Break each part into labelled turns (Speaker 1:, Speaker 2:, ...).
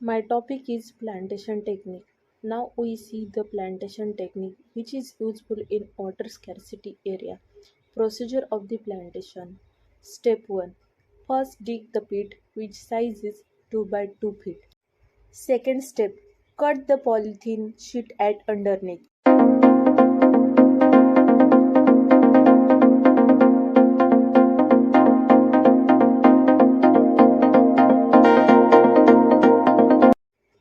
Speaker 1: My topic is plantation technique. Now we see the plantation technique which is useful in water scarcity area. Procedure of the plantation. Step 1. First dig the pit which size is 2 by 2 feet. Second step. Cut the polythene sheet at underneath.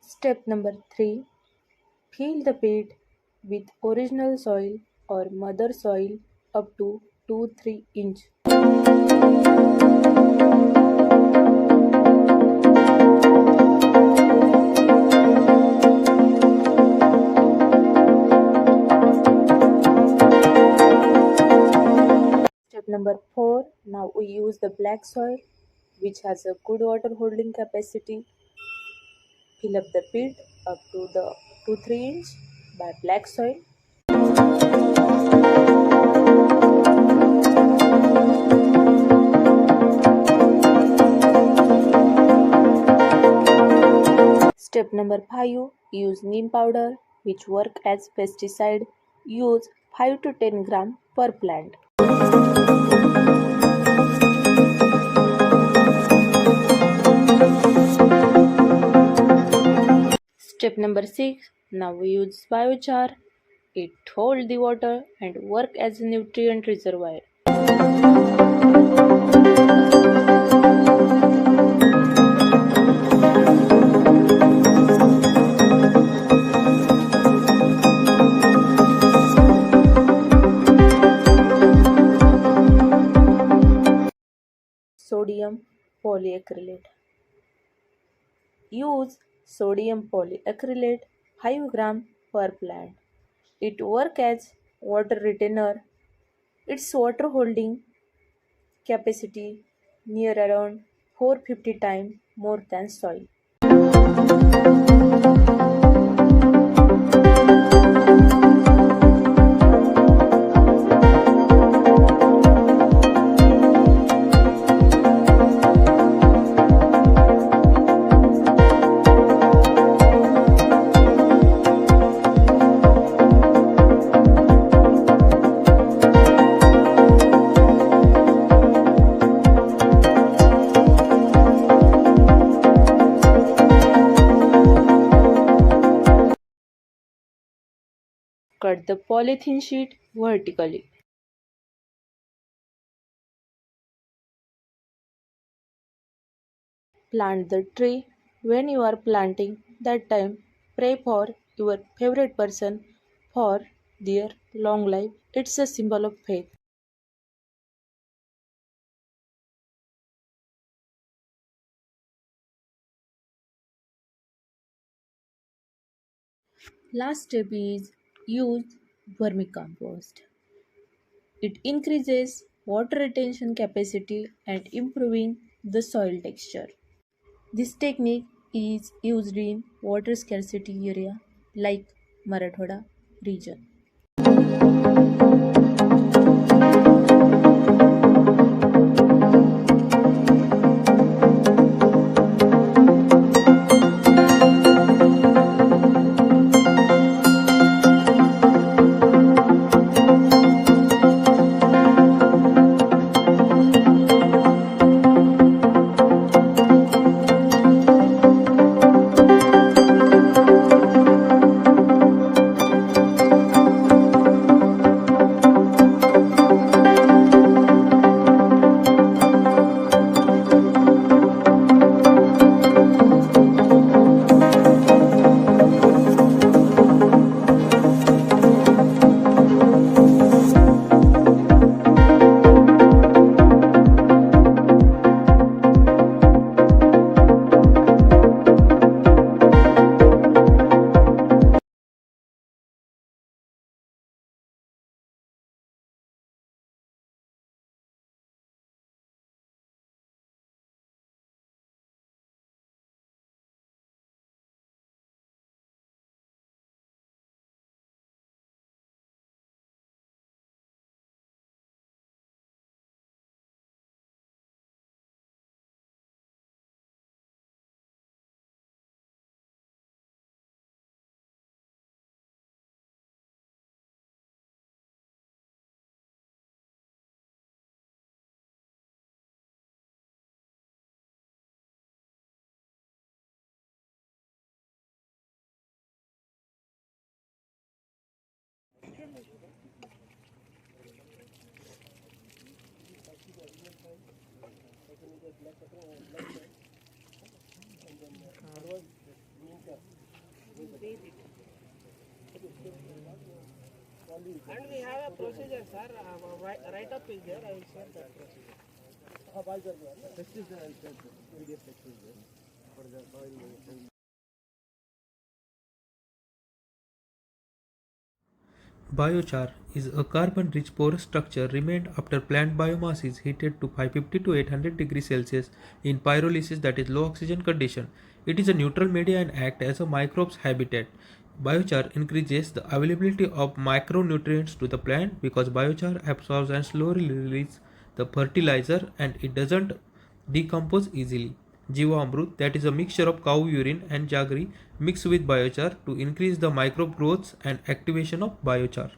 Speaker 1: Step number 3. Fill the pit with original soil or mother soil up to 2-3 inch. Step number 4. Now we use the black soil which has a good water holding capacity. Fill up the pit up to the 2-3 inch by black soil. Step number 5. Use neem powder which work as pesticide. Use 5 to 10 gram per plant. Step number 6. Now we use biochar. It holds the water and work as a nutrient reservoir. Sodium polyacrylate. Use sodium polyacrylate 5 gram per plant. It works as water retainer. Its water holding capacity near around 450 times more than soil. Cut the polythene sheet vertically. Plant the tree. When you are planting that time, pray for your favorite person for their long life. It's a symbol of faith. Last step is use vermicompost. It increases water retention capacity and improving the soil texture. This technique is used in water scarcity area like Marathwada region.
Speaker 2: And we have a procedure, sir. Write up is there. I will share that procedure. Text is there. I will share the PDF text is there for the soil.
Speaker 3: Biochar is a carbon-rich porous structure remained after plant biomass is heated to 550 to 800 degrees Celsius in pyrolysis, that is low oxygen condition. It is a neutral media and acts as a microbe's habitat. Biochar increases the availability of micronutrients to the plant because biochar absorbs and slowly releases the fertilizer and it doesn't decompose easily. Jivamrut, that is a mixture of cow urine and jaggery mixed with biochar to increase the microbe growth and activation of biochar.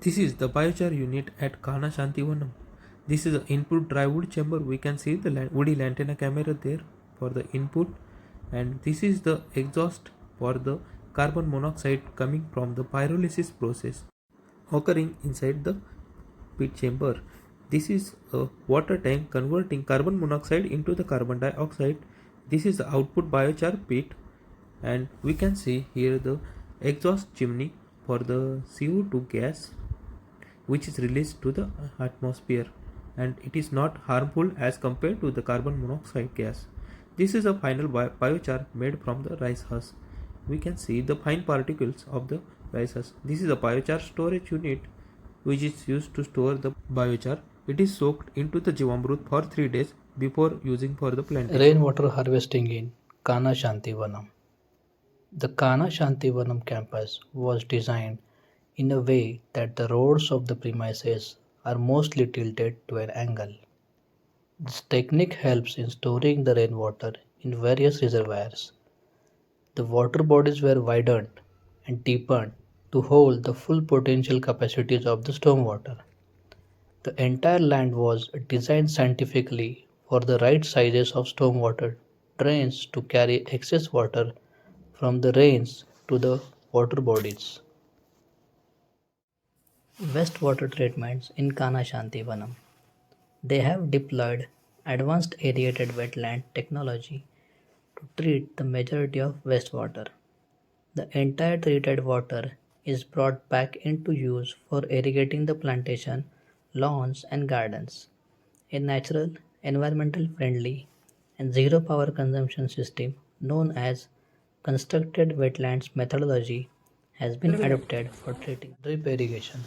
Speaker 3: This is the biochar unit at Kanha Shanti Vanam. This is the input dry wood chamber. We can see the woody lantana camera there for the input, and this is the exhaust for the carbon monoxide coming from the pyrolysis process occurring inside the pit chamber. This is a water tank converting carbon monoxide into the carbon dioxide. This is the output biochar pit, and we can see here the exhaust chimney for the CO2 gas which is released to the atmosphere, and it is not harmful as compared to the carbon monoxide gas. This is a final biochar made from the rice husk. We can see the fine particles of the rice husk. This is a biochar storage unit which is used to store the biochar. It is soaked into the Jivamrut for 3 days before using for the plantation.
Speaker 4: Rainwater harvesting in Kanha Shanti Vanam. The Kanha Shanti Vanam campus was designed in a way that the roads of the premises are mostly tilted to an angle. This technique helps in storing the rainwater in various reservoirs. The water bodies were widened and deepened to hold the full potential capacities of the stormwater. The entire land was designed scientifically for the right sizes of stormwater drains to carry excess water from the rains to the water bodies. Wastewater treatments in Kanha Shanti Vanam. They have deployed advanced aerated wetland technology to treat the majority of wastewater. The entire treated water is brought back into use for irrigating the plantation, lawns, and gardens. A natural, environmental friendly, and zero power consumption system known as constructed wetlands methodology has been adopted for treating drip irrigation.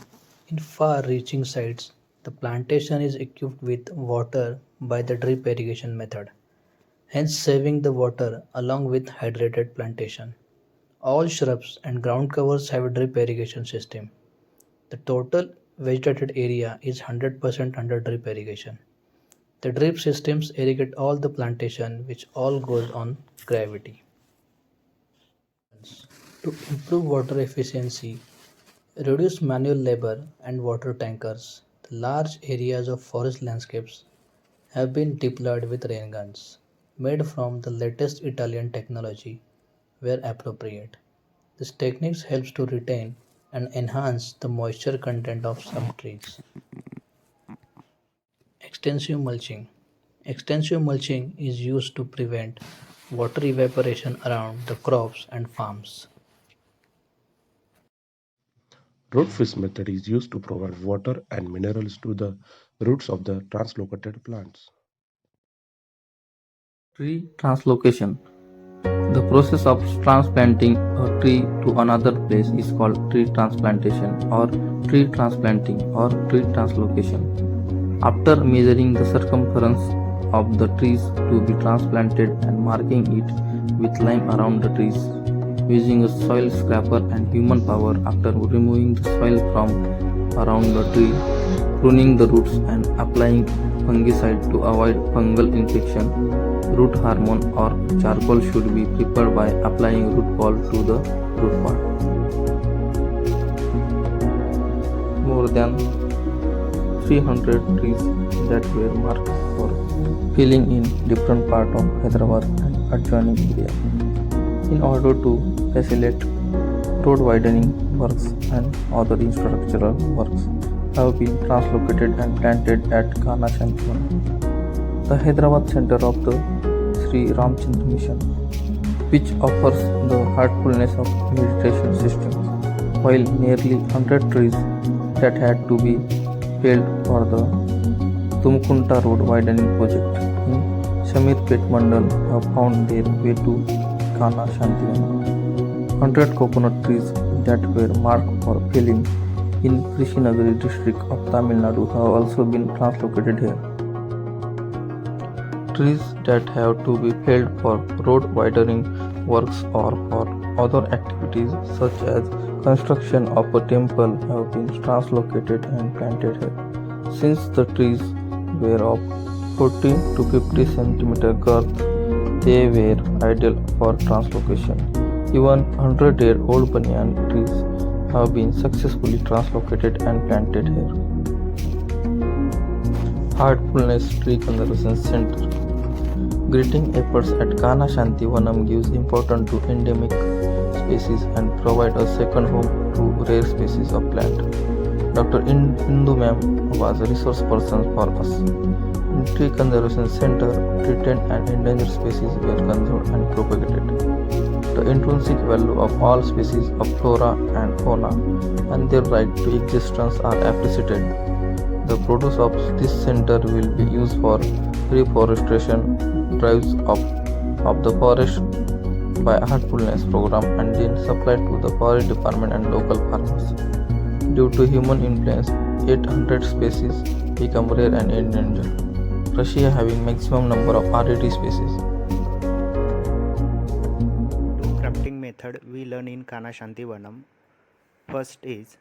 Speaker 4: In far reaching sites, the plantation is equipped with water by the drip irrigation method, hence saving the water along with hydrated plantation. All shrubs and ground covers have a drip irrigation system. The total vegetated area is 100% under drip irrigation. The drip systems irrigate all the plantation which all goes on gravity. To improve water efficiency, reduce manual labor and water tankers, the large areas of forest landscapes have been deployed with rain guns, made from the latest Italian technology where appropriate. This technique helps to retain and enhance the moisture content of some trees. Extensive mulching. Extensive mulching is used to prevent water evaporation around the crops and farms.
Speaker 5: Root fish method is used to provide water and minerals to the roots of the translocated plants.
Speaker 3: Tree translocation. The process of transplanting a tree to another place is called tree transplantation or tree transplanting or tree translocation. After measuring the circumference of the trees to be transplanted and marking it with line around the trees, using a soil scraper and human power after removing the soil from around the tree, pruning the roots and applying fungicide to avoid fungal infection. Root hormone or charcoal should be prepared by applying root ball to the root part. More than 300 trees that were marked for filling in different parts of Hyderabad and adjoining area. In order to facilitate road widening works and other infrastructural works have been translocated and planted at Kanha Shanti. The the Hyderabad center of the Sri Ramchandra Mission, which offers the heartfulness of meditation systems, while nearly 100 trees that had to be felled for the Tumkunta Road widening project in Shamirpet Mandal have found their way to Kanha Shanti. 100 coconut trees that were marked for felling in Krishnagiri district of Tamil Nadu have also been translocated here. Trees that have to be felled for road widening works or for other activities such as construction of a temple have been translocated and planted here. Since the trees were of 40 to 50 cm girth, they were ideal for translocation. Even 100-year-old banyan trees have been successfully translocated and planted here. Heartfulness Tree Conservation Center. Greeting efforts at Kanha Shanti Vanam gives importance to endemic species and provide a second home to rare species of plant. Dr. Indu Ma'am was a resource person for us. In Tree Conservation Center, threatened and endangered species were conserved and propagated. The intrinsic value of all species of flora and fauna and their right to existence are appreciated. The produce of this center will be used for reforestation drives of the forest by Heartfulness program and then supplied to the forest department and local farmers. Due to human influence, 800 species become rare and endangered. Russia having maximum number of rarity species.
Speaker 6: Two crafting method we learn in Kanha Shanti Vanam. First is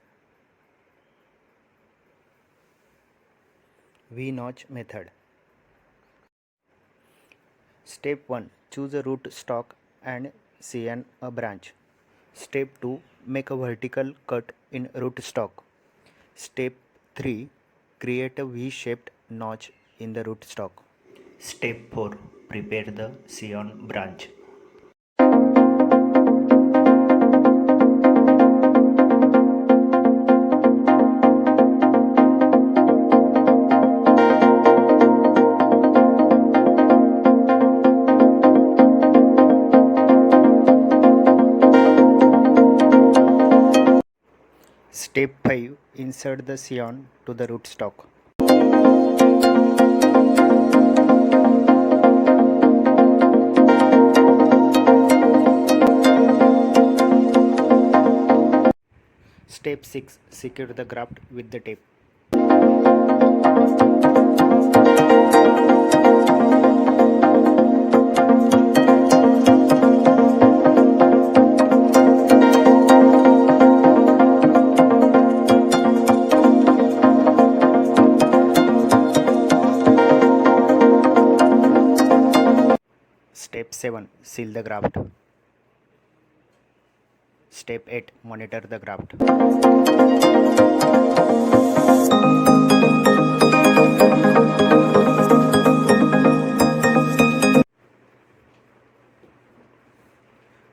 Speaker 6: V-notch method. Step 1. Choose a root stock and seon a branch. Step 2. Make a vertical cut in root stock. Step 3. Create a V-shaped notch in the root stock. Step 4. Prepare the seon branch. Step 5. Insert the seon to the rootstock. Step 6. Secure the graft with the tape. Step 7. Seal the graft. Step 8. Monitor the graft.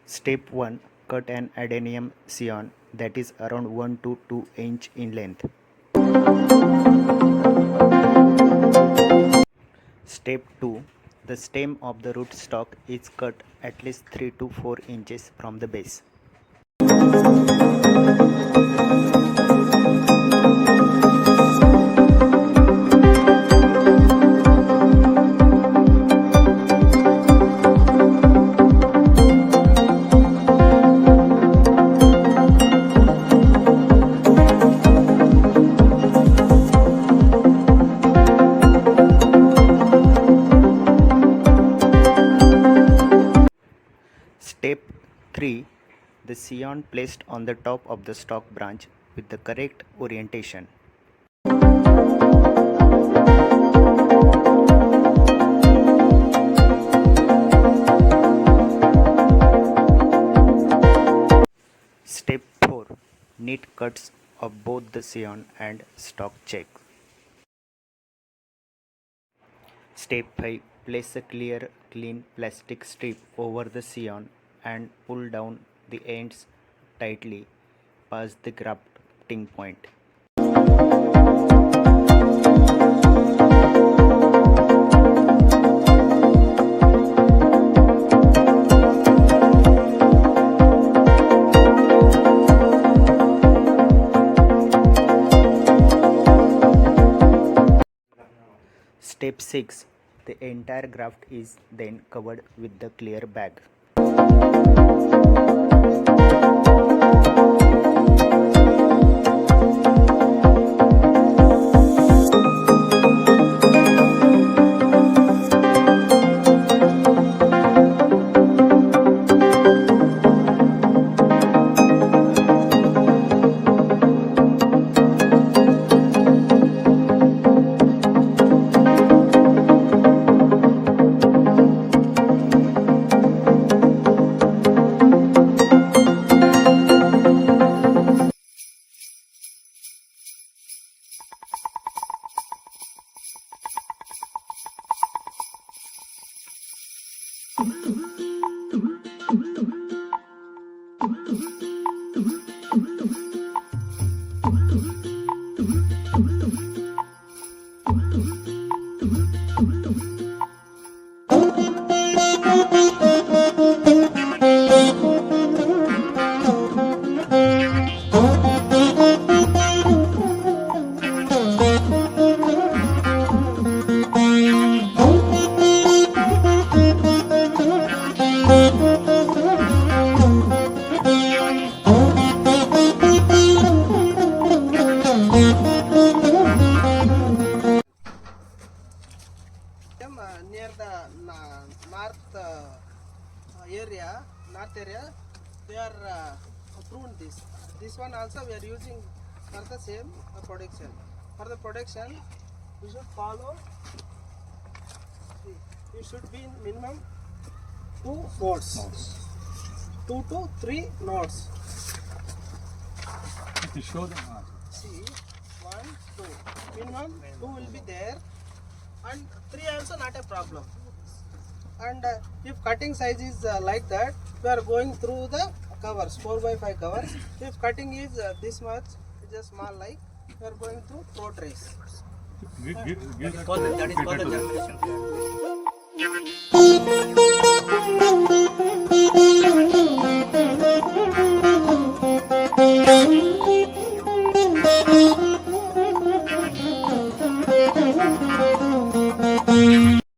Speaker 6: Step 1. Cut an adenium seon that is around 1 to 2 inch in length. Step 2. The stem of the rootstock is cut at least 3 to 4 inches from the base. Step 3. The seon placed on the top of the stock branch with the correct orientation. Step 4. Neat cuts of both the seon and stock check. Step 5. Place a clean plastic strip over the seon and pull down the ends tightly past the grafting point. 6. The entire graft is then covered with the clear bag.
Speaker 2: Near the north area, they are pruned this. This one also we are using for the same production. For the production, we should follow. It should be minimum 2 nodes, 2 to 3 nodes.
Speaker 7: To show them.
Speaker 2: See, 1, 2. Minimum 2 will be there, and 3 also not a problem. And if cutting size is like that, we are going through the covers, 4 by 5 covers. If cutting is this much, it's a small like, we are going through 4 trays.
Speaker 7: That is called the germination.